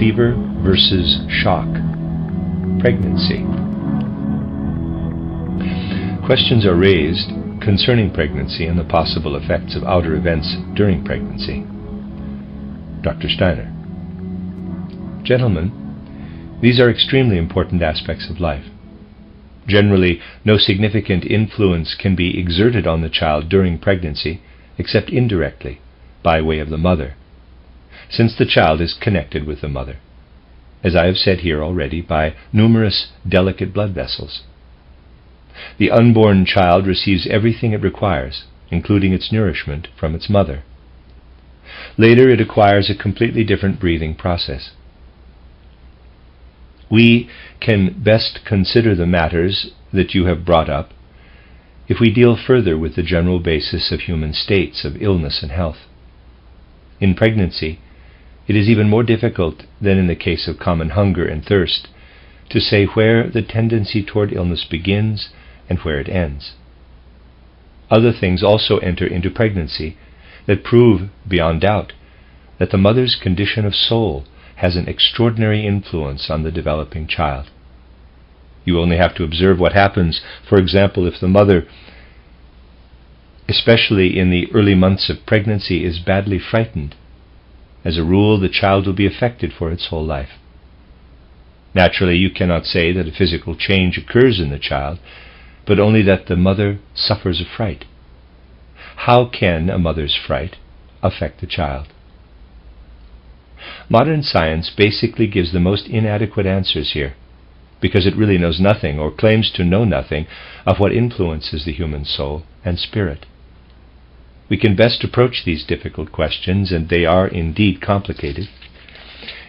fever versus shock. Pregnancy. Questions are raised concerning pregnancy and the possible effects of outer events during pregnancy. Dr. Steiner. Gentlemen, these are extremely important aspects of life. Generally, no significant influence can be exerted on the child during pregnancy except indirectly, by way of the mother, since the child is connected with the mother, as I have said here already, by numerous delicate blood vessels. The unborn child receives everything it requires, including its nourishment, from its mother. Later it acquires a completely different breathing process. We can best consider the matters that you have brought up if we deal further with the general basis of human states of illness and health. In pregnancy, it is even more difficult than in the case of common hunger and thirst to say where the tendency toward illness begins and where it ends. Other things also enter into pregnancy that prove beyond doubt that the mother's condition of soul has an extraordinary influence on the developing child. You only have to observe what happens, for example, if the mother, especially in the early months of pregnancy, is badly frightened. As a rule, the child will be affected for its whole life. Naturally, you cannot say that a physical change occurs in the child, but only that the mother suffers a fright. How can a mother's fright affect the child? Modern science basically gives the most inadequate answers here, because it really knows nothing, or claims to know nothing, of what influences the human soul and spirit. We can best approach these difficult questions, and they are indeed complicated,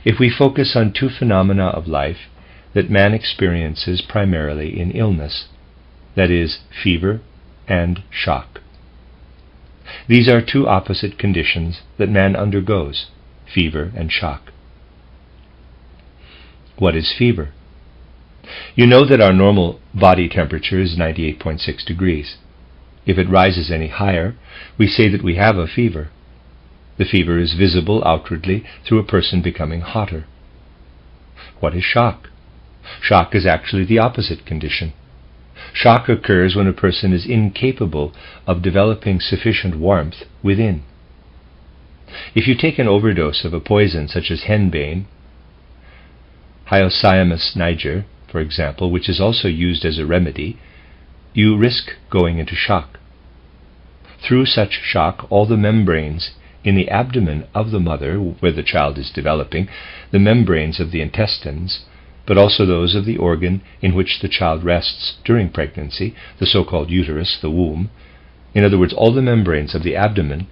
if we focus on two phenomena of life that man experiences primarily in illness, that is, fever and shock. These are two opposite conditions that man undergoes, fever and shock. What is fever? You know that our normal body temperature is 98.6 degrees. If it rises any higher, we say that we have a fever. The fever is visible outwardly through a person becoming hotter. What is shock? Shock is actually the opposite condition. Shock occurs when a person is incapable of developing sufficient warmth within. If you take an overdose of a poison such as henbane, Hyoscyamus niger, for example, which is also used as a remedy, you risk going into shock. Through such shock, all the membranes in the abdomen of the mother, where the child is developing, the membranes of the intestines, but also those of the organ in which the child rests during pregnancy, the so-called uterus, the womb, in other words, all the membranes of the abdomen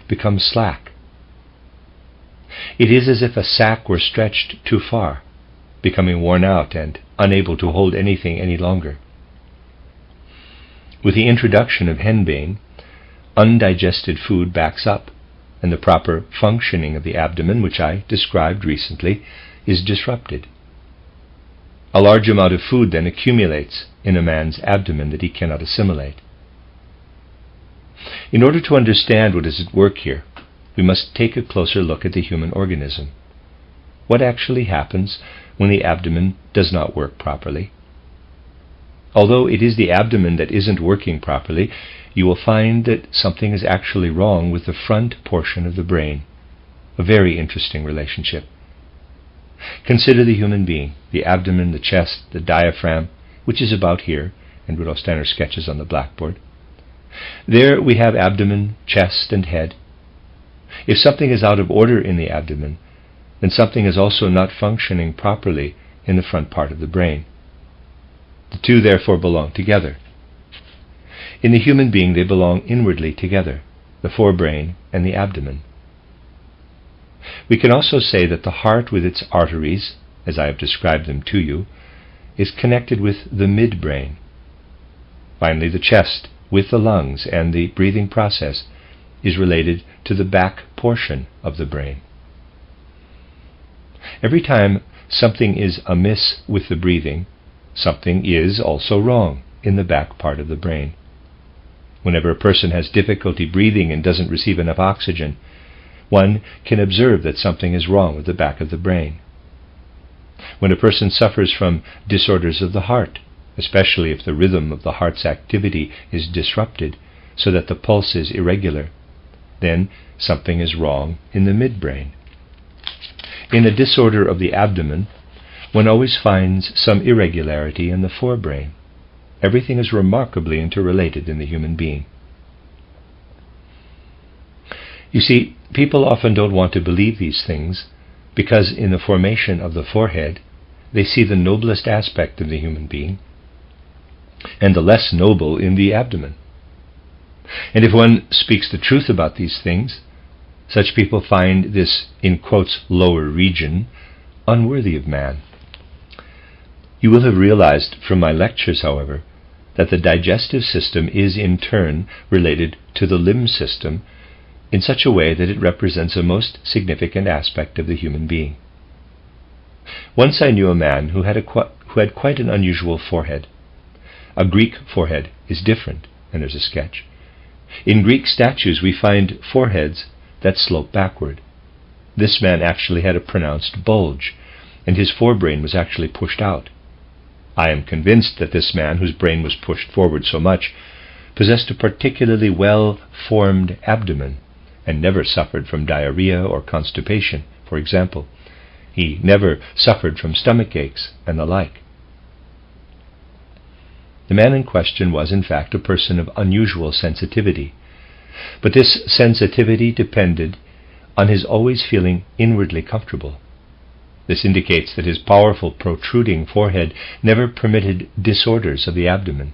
become slack. It is as if a sack were stretched too far, becoming worn out and unable to hold anything any longer. With the introduction of henbane, undigested food backs up, and the proper functioning of the abdomen, which I described recently, is disrupted. A large amount of food then accumulates in a man's abdomen that he cannot assimilate. In order to understand what is at work here, we must take a closer look at the human organism. What actually happens when the abdomen does not work properly? Although it is the abdomen that isn't working properly, you will find that something is actually wrong with the front portion of the brain. A very interesting relationship. Consider the human being, the abdomen, the chest, the diaphragm, which is about here, and Rudolf Steiner sketches on the blackboard. There we have abdomen, chest, and head. If something is out of order in the abdomen, then something is also not functioning properly in the front part of the brain. The two therefore belong together. In the human being they belong inwardly together, the forebrain and the abdomen. We can also say that the heart with its arteries, as I have described them to you, is connected with the midbrain. Finally, the chest with the lungs and the breathing process is related to the back portion of the brain. Every time something is amiss with the breathing, something is also wrong in the back part of the brain. Whenever a person has difficulty breathing and doesn't receive enough oxygen, one can observe that something is wrong with the back of the brain. When a person suffers from disorders of the heart, especially if the rhythm of the heart's activity is disrupted so that the pulse is irregular, then something is wrong in the midbrain. In a disorder of the abdomen, one always finds some irregularity in the forebrain. Everything is remarkably interrelated in the human being. You see, people often don't want to believe these things because in the formation of the forehead, they see the noblest aspect of the human being and the less noble in the abdomen. And if one speaks the truth about these things, such people find this, in quotes, lower region unworthy of man. You will have realized from my lectures, however, that the digestive system is in turn related to the limb system in such a way that it represents a most significant aspect of the human being. Once I knew a man who had quite an unusual forehead. A Greek forehead is different, and there's a sketch. In Greek statues we find foreheads that slope backward. This man actually had a pronounced bulge, and his forebrain was actually pushed out. I am convinced that this man, whose brain was pushed forward so much, possessed a particularly well-formed abdomen, and never suffered from diarrhea or constipation, for example. He never suffered from stomach aches and the like. The man in question was, in fact, a person of unusual sensitivity, but this sensitivity depended on his always feeling inwardly comfortable. This indicates that his powerful protruding forehead never permitted disorders of the abdomen.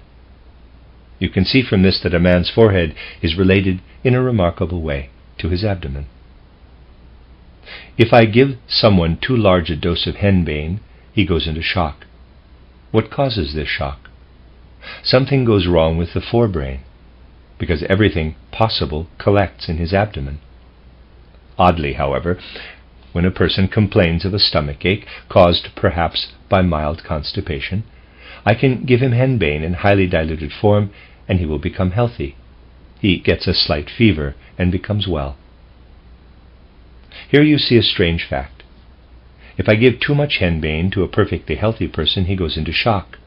You can see from this that a man's forehead is related in a remarkable way to his abdomen. If I give someone too large a dose of henbane, he goes into shock. What causes this shock? Something goes wrong with the forebrain, because everything possible collects in his abdomen. Oddly, however, when a person complains of a stomach ache caused perhaps by mild constipation, I can give him henbane in highly diluted form and he will become healthy. He gets a slight fever and becomes well. Here you see a strange fact. If I give too much henbane to a perfectly healthy person, he goes into shock.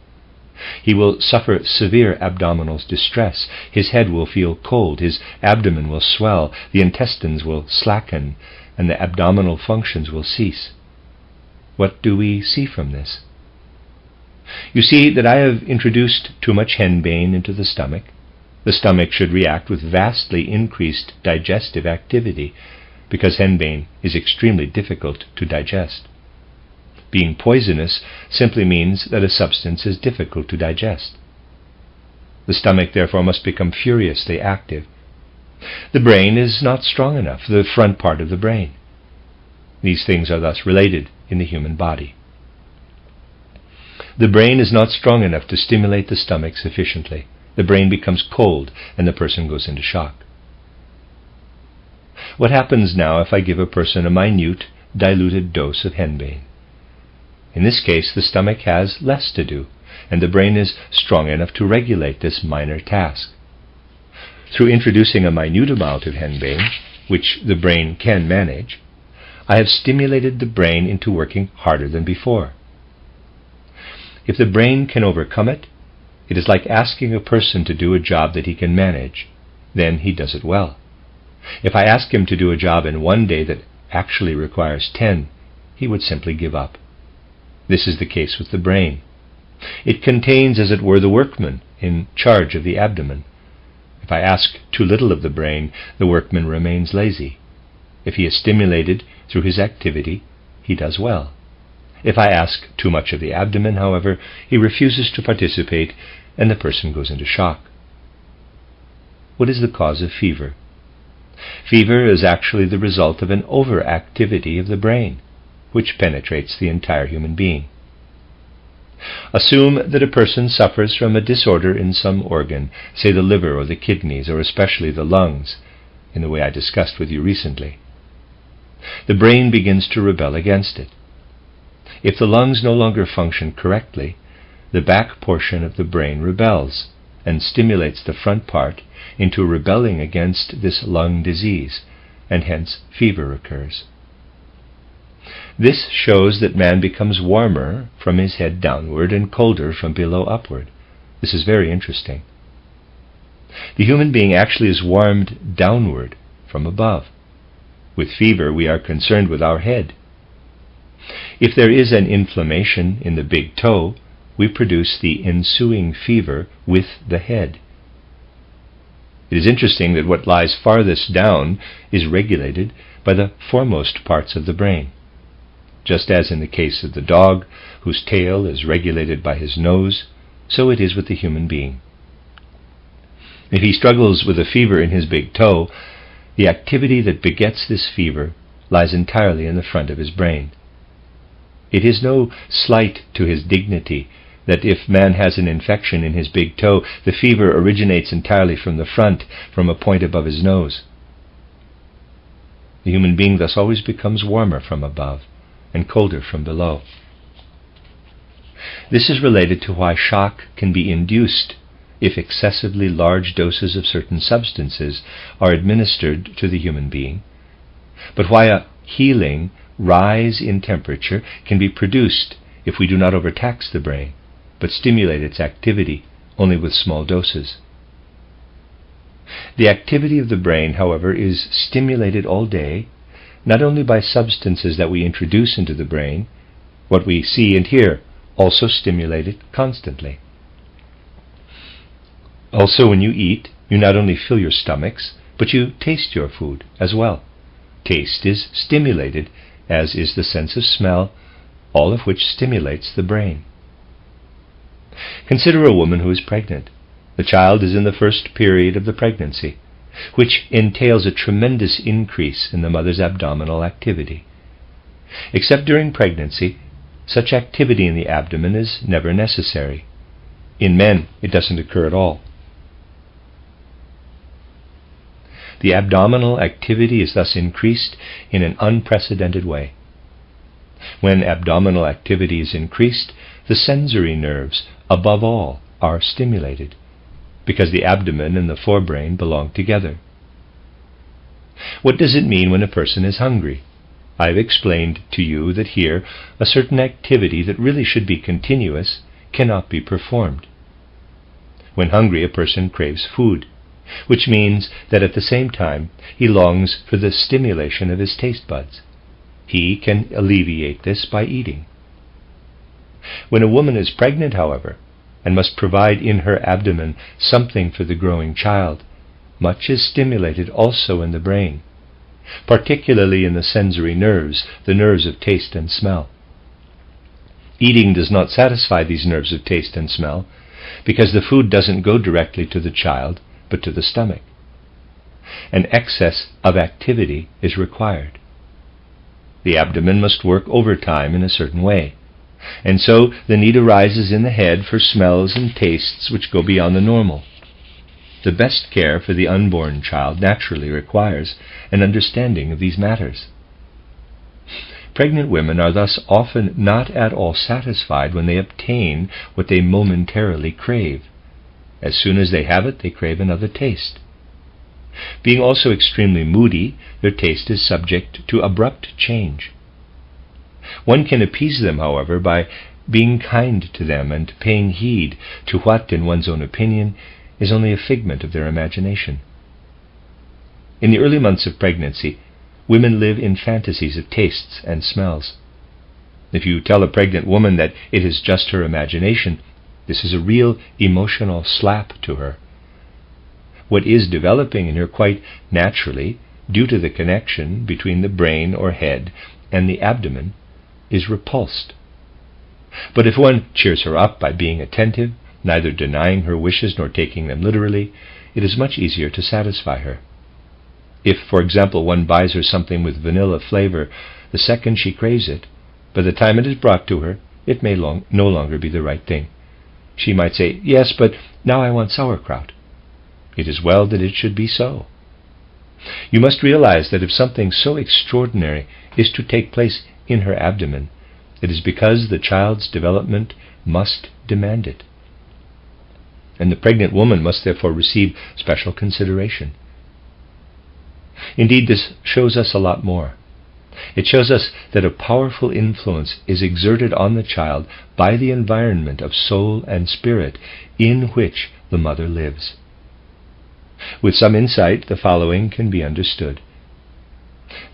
He will suffer severe abdominal distress. His head will feel cold, his abdomen will swell, the intestines will slacken, and the abdominal functions will cease. What do we see from this? You see that I have introduced too much henbane into the stomach. The stomach should react with vastly increased digestive activity, because henbane is extremely difficult to digest. Being poisonous simply means that a substance is difficult to digest. The stomach, therefore, must become furiously active. The brain is not strong enough, the front part of the brain. These things are thus related in the human body. The brain is not strong enough to stimulate the stomach sufficiently. The brain becomes cold and the person goes into shock. What happens now if I give a person a minute, diluted dose of henbane? In this case, the stomach has less to do, and the brain is strong enough to regulate this minor task. Through introducing a minute amount of henbane, which the brain can manage, I have stimulated the brain into working harder than before. If the brain can overcome it, it is like asking a person to do a job that he can manage. Then he does it well. If I ask him to do a job in one day that actually requires 10, he would simply give up. This is the case with the brain. It contains, as it were, the workman in charge of the abdomen. If I ask too little of the brain, the workman remains lazy. If he is stimulated through his activity, he does well. If I ask too much of the abdomen, however, he refuses to participate and the person goes into shock. What is the cause of fever? Fever is actually the result of an overactivity of the brain, which penetrates the entire human being. Assume that a person suffers from a disorder in some organ, say the liver or the kidneys, or especially the lungs, in the way I discussed with you recently. The brain begins to rebel against it. If the lungs no longer function correctly, the back portion of the brain rebels and stimulates the front part into rebelling against this lung disease, and hence fever occurs. This shows that man becomes warmer from his head downward and colder from below upward. This is very interesting. The human being actually is warmed downward from above. With fever, we are concerned with our head. If there is an inflammation in the big toe, we produce the ensuing fever with the head. It is interesting that what lies farthest down is regulated by the foremost parts of the brain. Just as in the case of the dog, whose tail is regulated by his nose, so it is with the human being. If he struggles with a fever in his big toe, the activity that begets this fever lies entirely in the front of his brain. It is no slight to his dignity that if man has an infection in his big toe, the fever originates entirely from the front, from a point above his nose. The human being thus always becomes warmer from above and colder from below. This is related to why shock can be induced if excessively large doses of certain substances are administered to the human being, but why a healing rise in temperature can be produced if we do not overtax the brain, but stimulate its activity only with small doses. The activity of the brain, however, is stimulated all day, not only by substances that we introduce into the brain, what we see and hear also stimulate it constantly. Also, when you eat, you not only fill your stomachs, but you taste your food as well. Taste is stimulated, as is the sense of smell, all of which stimulates the brain. Consider a woman who is pregnant. The child is in the first period of the pregnancy, which entails a tremendous increase in the mother's abdominal activity. Except during pregnancy, such activity in the abdomen is never necessary. In men, it doesn't occur at all. The abdominal activity is thus increased in an unprecedented way. When abdominal activity is increased, the sensory nerves, above all, are stimulated, because the abdomen and the forebrain belong together. What does it mean when a person is hungry? I have explained to you that here a certain activity that really should be continuous cannot be performed. When hungry, a person craves food, which means that at the same time he longs for the stimulation of his taste buds. He can alleviate this by eating. When a woman is pregnant, however, and must provide in her abdomen something for the growing child, much is stimulated also in the brain, particularly in the sensory nerves, the nerves of taste and smell. Eating does not satisfy these nerves of taste and smell, because the food doesn't go directly to the child, but to the stomach. An excess of activity is required. The abdomen must work overtime in a certain way, and so the need arises in the head for smells and tastes which go beyond the normal. The best care for the unborn child naturally requires an understanding of these matters. Pregnant women are thus often not at all satisfied when they obtain what they momentarily crave. As soon as they have it, they crave another taste. Being also extremely moody, their taste is subject to abrupt change. One can appease them, however, by being kind to them and paying heed to what, in one's own opinion, is only a figment of their imagination. In the early months of pregnancy, women live in fantasies of tastes and smells. If you tell a pregnant woman that it is just her imagination, this is a real emotional slap to her. What is developing in her quite naturally, due to the connection between the brain or head and the abdomen, is repulsed. But if one cheers her up by being attentive, neither denying her wishes nor taking them literally, it is much easier to satisfy her. If, for example, one buys her something with vanilla flavor, the second she craves it, by the time it is brought to her, it may no longer be the right thing. She might say, "Yes, but now I want sauerkraut." It is well that it should be so. You must realize that if something so extraordinary is to take place in her abdomen, it is because the child's development must demand it. And the pregnant woman must therefore receive special consideration. Indeed, this shows us a lot more. It shows us that a powerful influence is exerted on the child by the environment of soul and spirit in which the mother lives. With some insight, the following can be understood.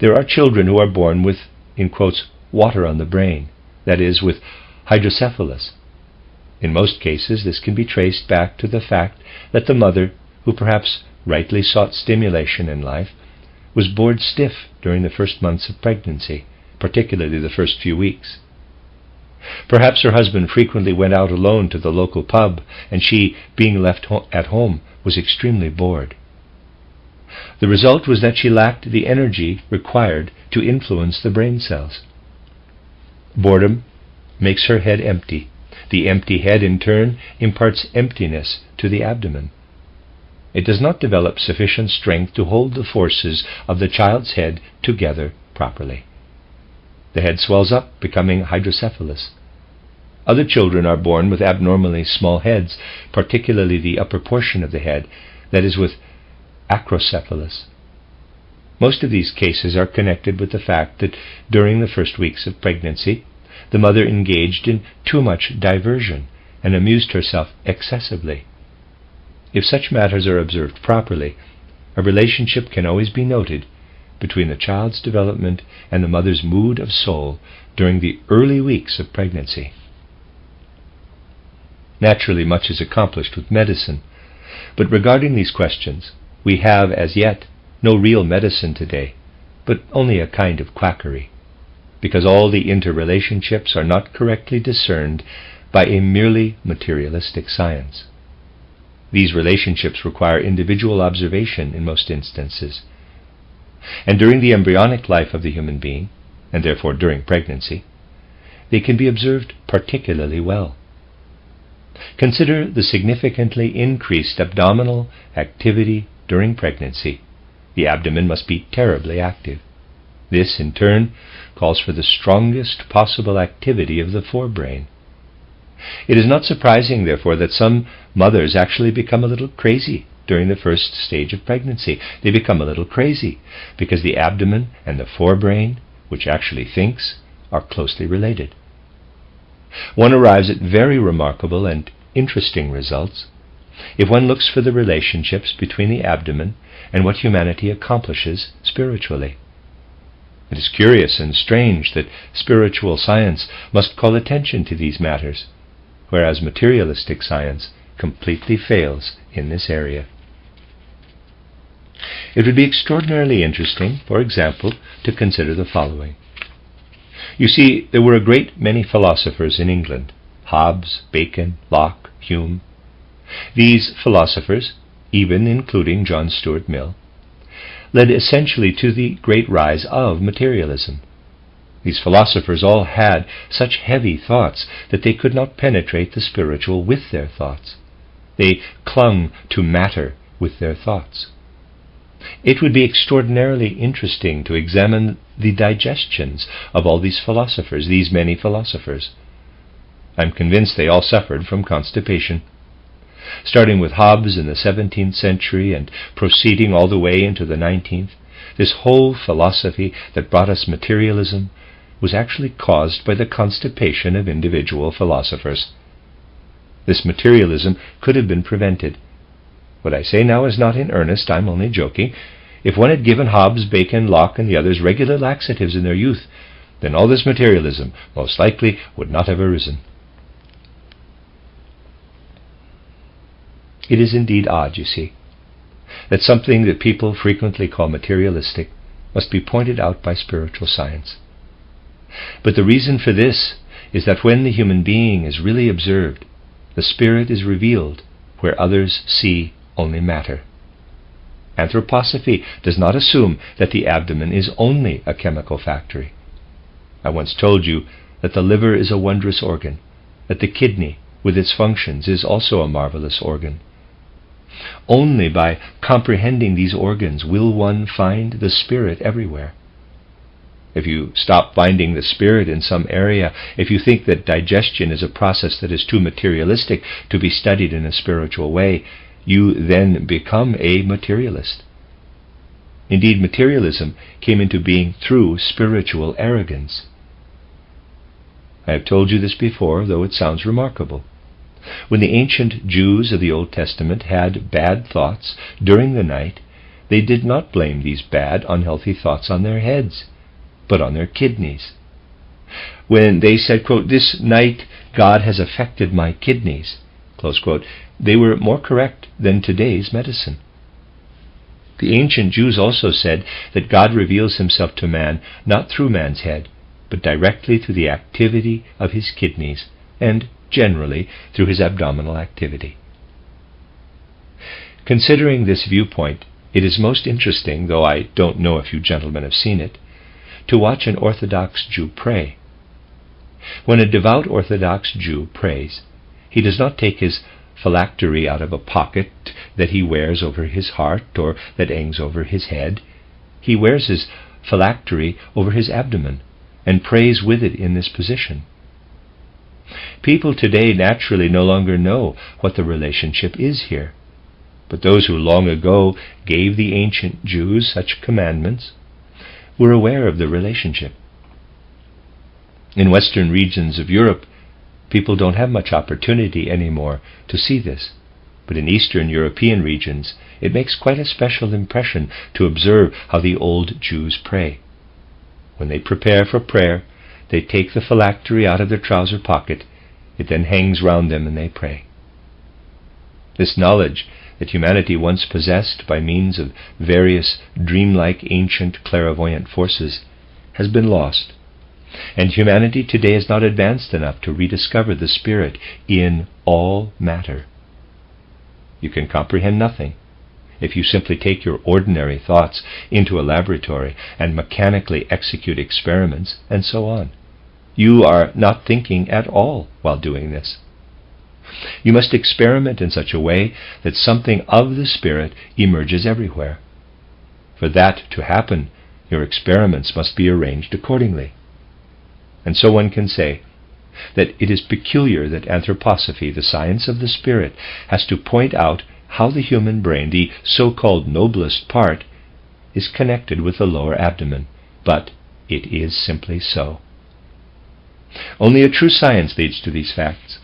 There are children who are born with, in quotes, water on the brain, that is, with hydrocephalus. In most cases, this can be traced back to the fact that the mother, who perhaps rightly sought stimulation in life, was bored stiff during the first months of pregnancy, particularly the first few weeks. Perhaps her husband frequently went out alone to the local pub, and she, being left at home, was extremely bored. The result was that she lacked the energy required to influence the brain cells. Boredom makes her head empty. The empty head, in turn, imparts emptiness to the abdomen. It does not develop sufficient strength to hold the forces of the child's head together properly. The head swells up, becoming hydrocephalus. Other children are born with abnormally small heads, particularly the upper portion of the head, that is, with acrocephalus. Most of these cases are connected with the fact that during the first weeks of pregnancy, the mother engaged in too much diversion and amused herself excessively. If such matters are observed properly, a relationship can always be noted between the child's development and the mother's mood of soul during the early weeks of pregnancy. Naturally, much is accomplished with medicine, but regarding these questions, we have as yet no real medicine today, but only a kind of quackery, because all the interrelationships are not correctly discerned by a merely materialistic science. These relationships require individual observation in most instances, and during the embryonic life of the human being, and therefore during pregnancy, they can be observed particularly well. Consider the significantly increased abdominal activity during pregnancy. The abdomen must be terribly active. This, in turn, calls for the strongest possible activity of the forebrain. It is not surprising, therefore, that some mothers actually become a little crazy during the first stage of pregnancy. They become a little crazy because the abdomen and the forebrain, which actually thinks, are closely related. One arrives at very remarkable and interesting results if one looks for the relationships between the abdomen and what humanity accomplishes spiritually. It is curious and strange that spiritual science must call attention to these matters, whereas materialistic science completely fails in this area. It would be extraordinarily interesting, for example, to consider the following. You see, there were a great many philosophers in England: Hobbes, Bacon, Locke, Hume. These philosophers, even including John Stuart Mill, led essentially to the great rise of materialism. These philosophers all had such heavy thoughts that they could not penetrate the spiritual with their thoughts. They clung to matter with their thoughts. It would be extraordinarily interesting to examine the digestions of all these philosophers, these many philosophers. I'm convinced they all suffered from constipation. Starting with Hobbes in the 17th century and proceeding all the way into the 19th, this whole philosophy that brought us materialism was actually caused by the constipation of individual philosophers. This materialism could have been prevented. What I say now is not in earnest, I'm only joking. If one had given Hobbes, Bacon, Locke, and the others regular laxatives in their youth, then all this materialism most likely would not have arisen. It is indeed odd, you see, that something that people frequently call materialistic must be pointed out by spiritual science. But the reason for this is that when the human being is really observed, the spirit is revealed where others see only matter. Anthroposophy does not assume that the abdomen is only a chemical factory. I once told you that the liver is a wondrous organ, that the kidney, with its functions, is also a marvelous organ. Only by comprehending these organs will one find the spirit everywhere. If you stop finding the spirit in some area, if you think that digestion is a process that is too materialistic to be studied in a spiritual way, you then become a materialist. Indeed, materialism came into being through spiritual arrogance. I have told you this before, though it sounds remarkable. When the ancient Jews of the Old Testament had bad thoughts during the night, they did not blame these bad, unhealthy thoughts on their heads, but on their kidneys. When they said, quote, "This night God has affected my kidneys," close quote, they were more correct than today's medicine. The ancient Jews also said that God reveals himself to man not through man's head, but directly through the activity of his kidneys, and generally through his abdominal activity. Considering this viewpoint, it is most interesting, though I don't know if you gentlemen have seen it, to watch an Orthodox Jew pray. When a devout Orthodox Jew prays, he does not take his phylactery out of a pocket that he wears over his heart or that hangs over his head. He wears his phylactery over his abdomen and prays with it in this position. People today naturally no longer know what the relationship is here, but those who long ago gave the ancient Jews such commandments were aware of the relationship. In Western regions of Europe, people don't have much opportunity anymore to see this, but in Eastern European regions, it makes quite a special impression to observe how the old Jews pray. When they prepare for prayer, they take the phylactery out of their trouser pocket. It then hangs round them and they pray. This knowledge that humanity once possessed by means of various dreamlike ancient clairvoyant forces has been lost, and humanity today is not advanced enough to rediscover the spirit in all matter. You can comprehend nothing if you simply take your ordinary thoughts into a laboratory and mechanically execute experiments and so on. You are not thinking at all while doing this. You must experiment in such a way that something of the Spirit emerges everywhere. For that to happen, your experiments must be arranged accordingly. And so one can say that it is peculiar that anthroposophy, the science of the spirit, has to point out how the human brain, the so-called noblest part, is connected with the lower abdomen, but it is simply so. Only a true science leads to these facts.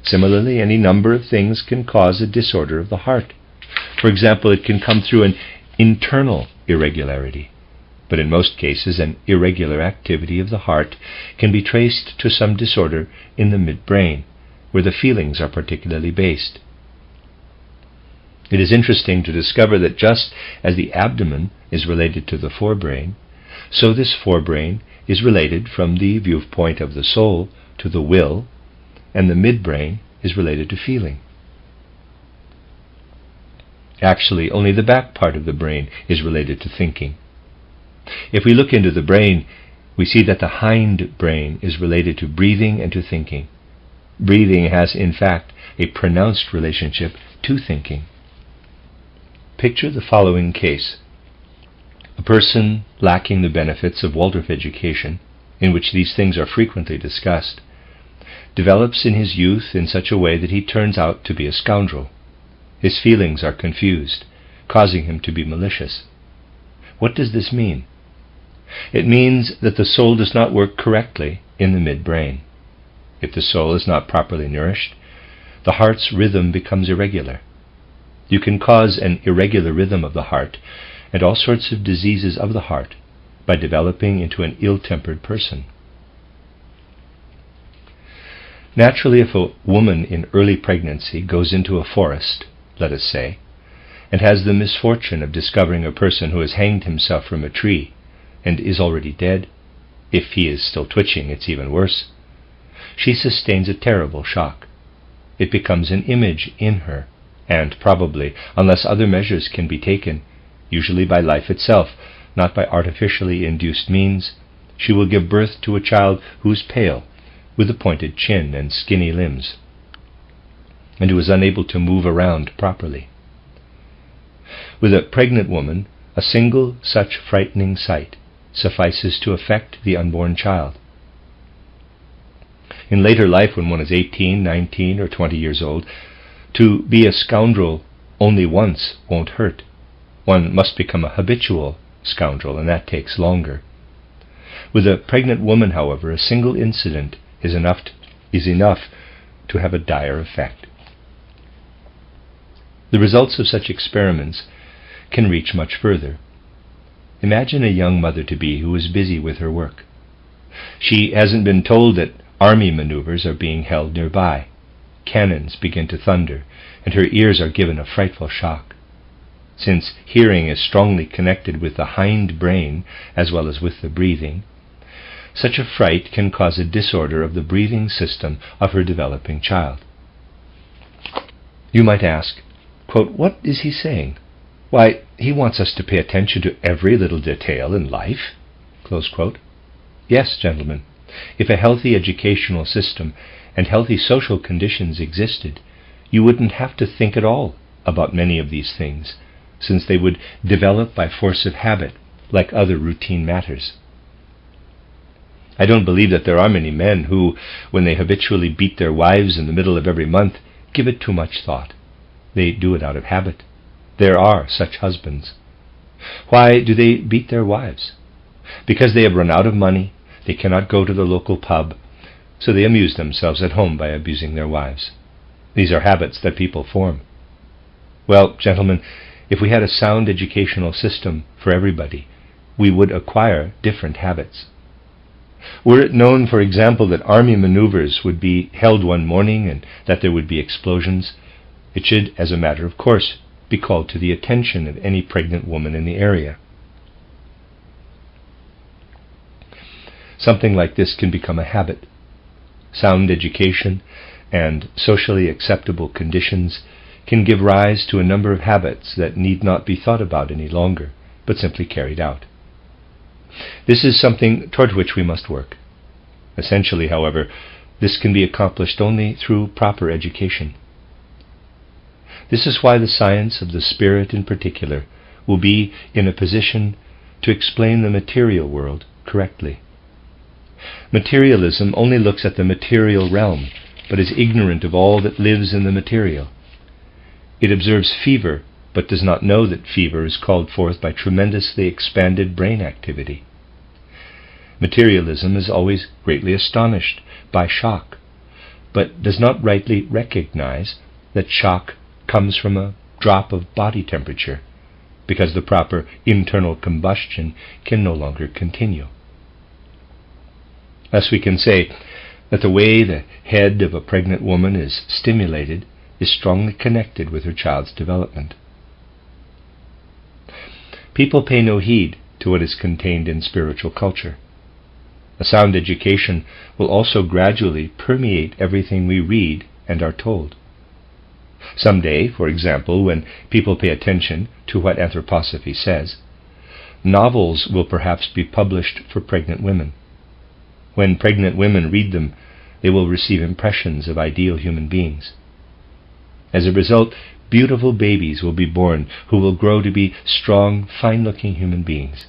Similarly, any number of things can cause a disorder of the heart. For example, it can come through an internal irregularity, but in most cases an irregular activity of the heart can be traced to some disorder in the midbrain, where the feelings are particularly based. It is interesting to discover that just as the abdomen is related to the forebrain, so this forebrain is related from the viewpoint of the soul to the will, and the midbrain is related to feeling. Actually, only the back part of the brain is related to thinking. If we look into the brain, we see that the hind brain is related to breathing and to thinking. Breathing has, in fact, a pronounced relationship to thinking. Picture the following case. A person lacking the benefits of Waldorf education, in which these things are frequently discussed, develops in his youth in such a way that he turns out to be a scoundrel. His feelings are confused, causing him to be malicious. What does this mean? It means that the soul does not work correctly in the midbrain. If the soul is not properly nourished, the heart's rhythm becomes irregular. You can cause an irregular rhythm of the heart and all sorts of diseases of the heart by developing into an ill-tempered person. Naturally, if a woman in early pregnancy goes into a forest, let us say, and has the misfortune of discovering a person who has hanged himself from a tree and is already dead, if he is still twitching, it's even worse, she sustains a terrible shock. It becomes an image in her, and probably, unless other measures can be taken, usually by life itself, not by artificially induced means, she will give birth to a child who is pale, with a pointed chin and skinny limbs, and who is unable to move around properly. With a pregnant woman, a single such frightening sight suffices to affect the unborn child. In later life, when one is 18, 19, or 20 years old, to be a scoundrel only once won't hurt. One must become a habitual scoundrel, and that takes longer. With a pregnant woman, however, a single incident is enough to have a dire effect. The results of such experiments can reach much further. Imagine a young mother-to-be who is busy with her work. She hasn't been told that army maneuvers are being held nearby. Cannons begin to thunder, and her ears are given a frightful shock. Since hearing is strongly connected with the hind brain as well as with the breathing, such a fright can cause a disorder of the breathing system of her developing child. You might ask, quote, "What is he saying? Why, he wants us to pay attention to every little detail in life?" Close quote. Yes, gentlemen, if a healthy educational system and healthy social conditions existed, you wouldn't have to think at all about many of these things, since they would develop by force of habit, like other routine matters. I don't believe that there are many men who, when they habitually beat their wives in the middle of every month, give it too much thought. They do it out of habit. There are such husbands. Why do they beat their wives? Because they have run out of money, they cannot go to the local pub, so they amuse themselves at home by abusing their wives. These are habits that people form. Well, gentlemen, if we had a sound educational system for everybody, we would acquire different habits. Were it known, for example, that army maneuvers would be held one morning and that there would be explosions, it should, as a matter of course, be called to the attention of any pregnant woman in the area. Something like this can become a habit. Sound education and socially acceptable conditions can give rise to a number of habits that need not be thought about any longer, but simply carried out. This is something toward which we must work. Essentially, however, this can be accomplished only through proper education. This is why the science of the spirit in particular will be in a position to explain the material world correctly. Materialism only looks at the material realm, but is ignorant of all that lives in the material. It observes fever, but does not know that fever is called forth by tremendously expanded brain activity. Materialism is always greatly astonished by shock, but does not rightly recognize that shock comes from a drop of body temperature, because the proper internal combustion can no longer continue. Thus we can say that the way the head of a pregnant woman is stimulated is strongly connected with her child's development. People pay no heed to what is contained in spiritual culture. A sound education will also gradually permeate everything we read and are told. Someday, for example, when people pay attention to what anthroposophy says, novels will perhaps be published for pregnant women. When pregnant women read them, they will receive impressions of ideal human beings. As a result, beautiful babies will be born who will grow to be strong, fine-looking human beings.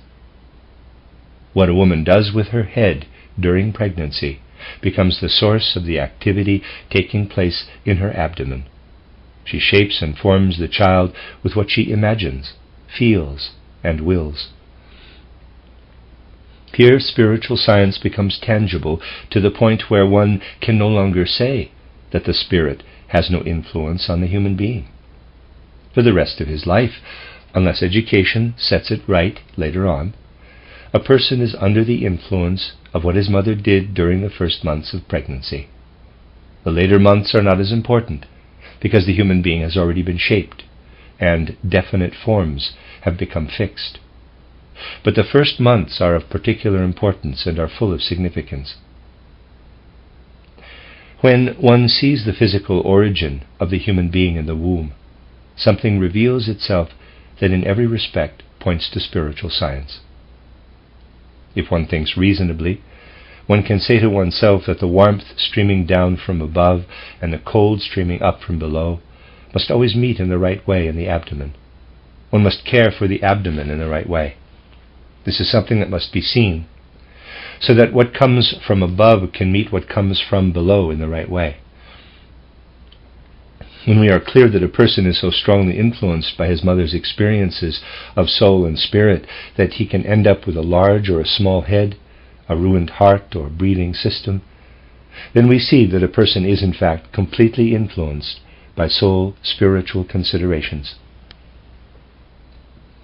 What a woman does with her head during pregnancy becomes the source of the activity taking place in her abdomen. She shapes and forms the child with what she imagines, feels, and wills. Here spiritual science becomes tangible to the point where one can no longer say that the spirit has no influence on the human being. For the rest of his life, unless education sets it right later on, a person is under the influence of what his mother did during the first months of pregnancy. The later months are not as important, because the human being has already been shaped, and definite forms have become fixed. But the first months are of particular importance and are full of significance. When one sees the physical origin of the human being in the womb, something reveals itself that in every respect points to spiritual science. If one thinks reasonably, one can say to oneself that the warmth streaming down from above and the cold streaming up from below must always meet in the right way in the abdomen. One must care for the abdomen in the right way. This is something that must be seen, so that what comes from above can meet what comes from below in the right way. When we are clear that a person is so strongly influenced by his mother's experiences of soul and spirit that he can end up with a large or a small head, a ruined heart or breathing system, then we see that a person is in fact completely influenced by soul spiritual considerations.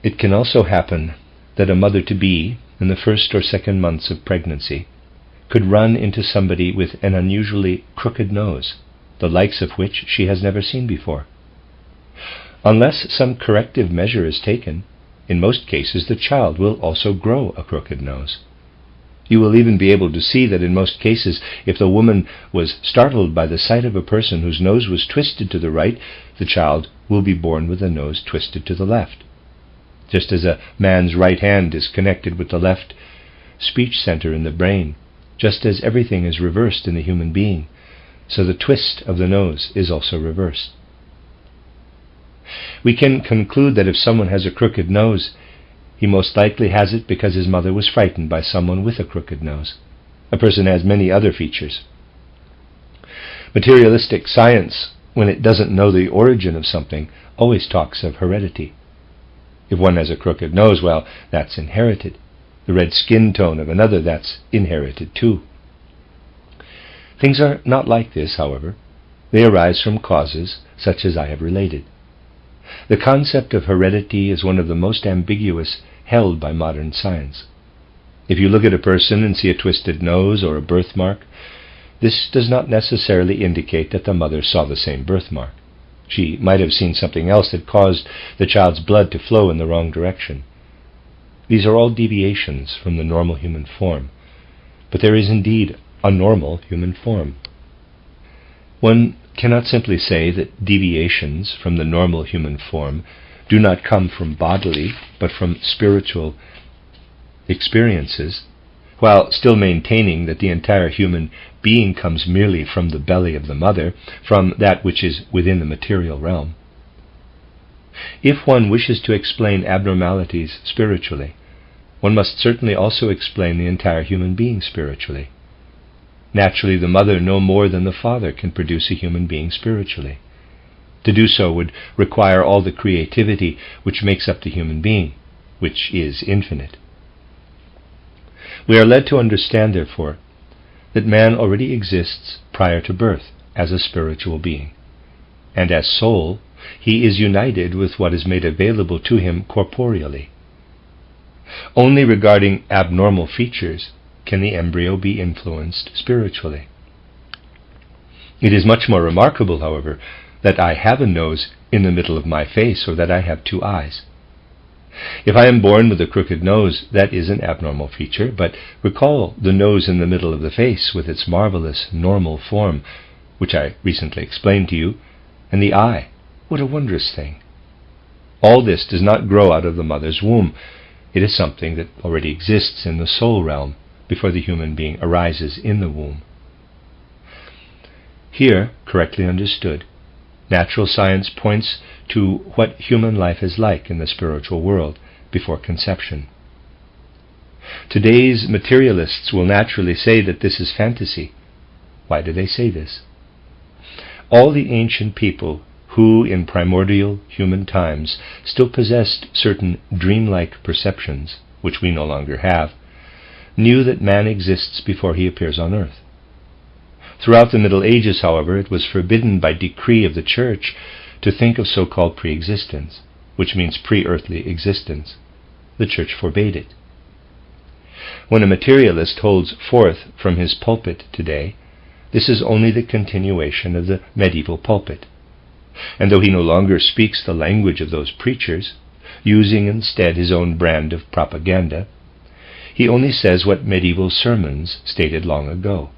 It can also happen that a mother-to-be, in the first or second months of pregnancy, could run into somebody with an unusually crooked nose, the likes of which she has never seen before. Unless some corrective measure is taken, in most cases the child will also grow a crooked nose. You will even be able to see that in most cases, if the woman was startled by the sight of a person whose nose was twisted to the right, the child will be born with a nose twisted to the left. Just as a man's right hand is connected with the left speech center in the brain, just as everything is reversed in the human being, so the twist of the nose is also reversed. We can conclude that if someone has a crooked nose, he most likely has it because his mother was frightened by someone with a crooked nose. A person has many other features. Materialistic science, when it doesn't know the origin of something, always talks of heredity. If one has a crooked nose, well, that's inherited. The red skin tone of another, that's inherited too. Things are not like this, however. They arise from causes such as I have related. The concept of heredity is one of the most ambiguous held by modern science. If you look at a person and see a twisted nose or a birthmark, this does not necessarily indicate that the mother saw the same birthmark. She might have seen something else that caused the child's blood to flow in the wrong direction. These are all deviations from the normal human form, but there is indeed a normal human form. One cannot simply say that deviations from the normal human form do not come from bodily, but from spiritual experiences, while still maintaining that the entire human being comes merely from the belly of the mother, from that which is within the material realm. If one wishes to explain abnormalities spiritually, one must certainly also explain the entire human being spiritually. Naturally, the mother no more than the father can produce a human being spiritually. To do so would require all the creativity which makes up the human being, which is infinite. We are led to understand, therefore, that man already exists prior to birth as a spiritual being, and as soul he is united with what is made available to him corporeally. Only regarding abnormal features can the embryo be influenced spiritually. It is much more remarkable, however, that I have a nose in the middle of my face, or that I have two eyes. If I am born with a crooked nose, that is an abnormal feature, but recall the nose in the middle of the face with its marvelous normal form, which I recently explained to you, and the eye. What a wondrous thing! All this does not grow out of the mother's womb. It is something that already exists in the soul realm before the human being arises in the womb. Here, correctly understood, natural science points to what human life is like in the spiritual world before conception. Today's materialists will naturally say that this is fantasy. Why do they say this? All the ancient people who, in primordial human times, still possessed certain dreamlike perceptions, which we no longer have, knew that man exists before he appears on earth. Throughout the Middle Ages, however, it was forbidden by decree of the Church to think of so-called pre-existence, which means pre-earthly existence. The Church forbade it. When a materialist holds forth from his pulpit today, this is only the continuation of the medieval pulpit. And though he no longer speaks the language of those preachers, using instead his own brand of propaganda, he only says what medieval sermons stated long ago.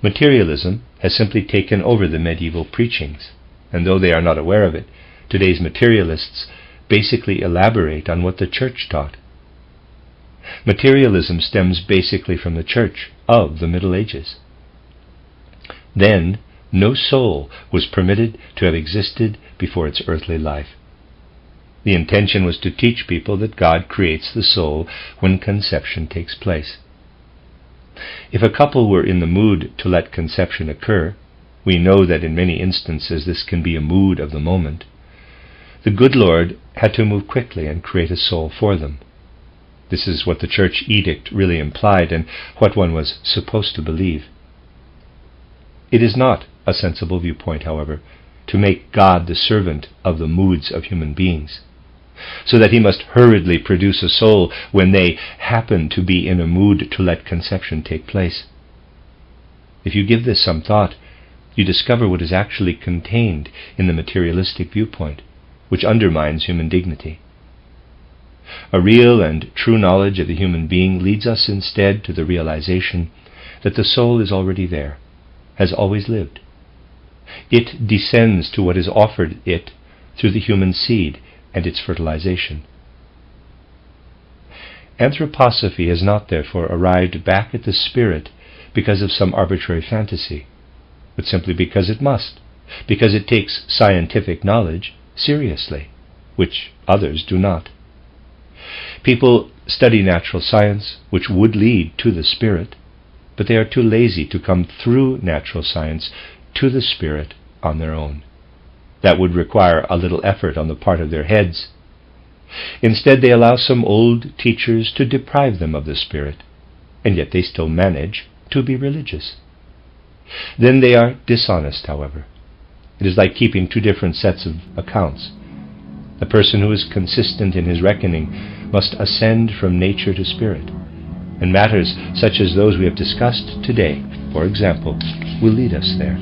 Materialism has simply taken over the medieval preachings, and though they are not aware of it, today's materialists basically elaborate on what the Church taught. Materialism stems basically from the Church of the Middle Ages. Then, no soul was permitted to have existed before its earthly life. The intention was to teach people that God creates the soul when conception takes place. If a couple were in the mood to let conception occur, we know that in many instances this can be a mood of the moment, the good Lord had to move quickly and create a soul for them. This is what the church edict really implied and what one was supposed to believe. It is not a sensible viewpoint, however, to make God the servant of the moods of human beings, so that he must hurriedly produce a soul when they happen to be in a mood to let conception take place. If you give this some thought, you discover what is actually contained in the materialistic viewpoint, which undermines human dignity. A real and true knowledge of the human being leads us instead to the realization that the soul is already there, has always lived. It descends to what is offered it through the human seed and its fertilization. Anthroposophy has not therefore arrived back at the spirit because of some arbitrary fantasy, but simply because it must, because it takes scientific knowledge seriously, which others do not. People study natural science, which would lead to the spirit, but they are too lazy to come through natural science to the spirit on their own. That would require a little effort on the part of their heads. Instead, they allow some old teachers to deprive them of the spirit, and yet they still manage to be religious. Then they are dishonest, however. It is like keeping two different sets of accounts. The person who is consistent in his reckoning must ascend from nature to spirit, and matters such as those we have discussed today, for example, will lead us there.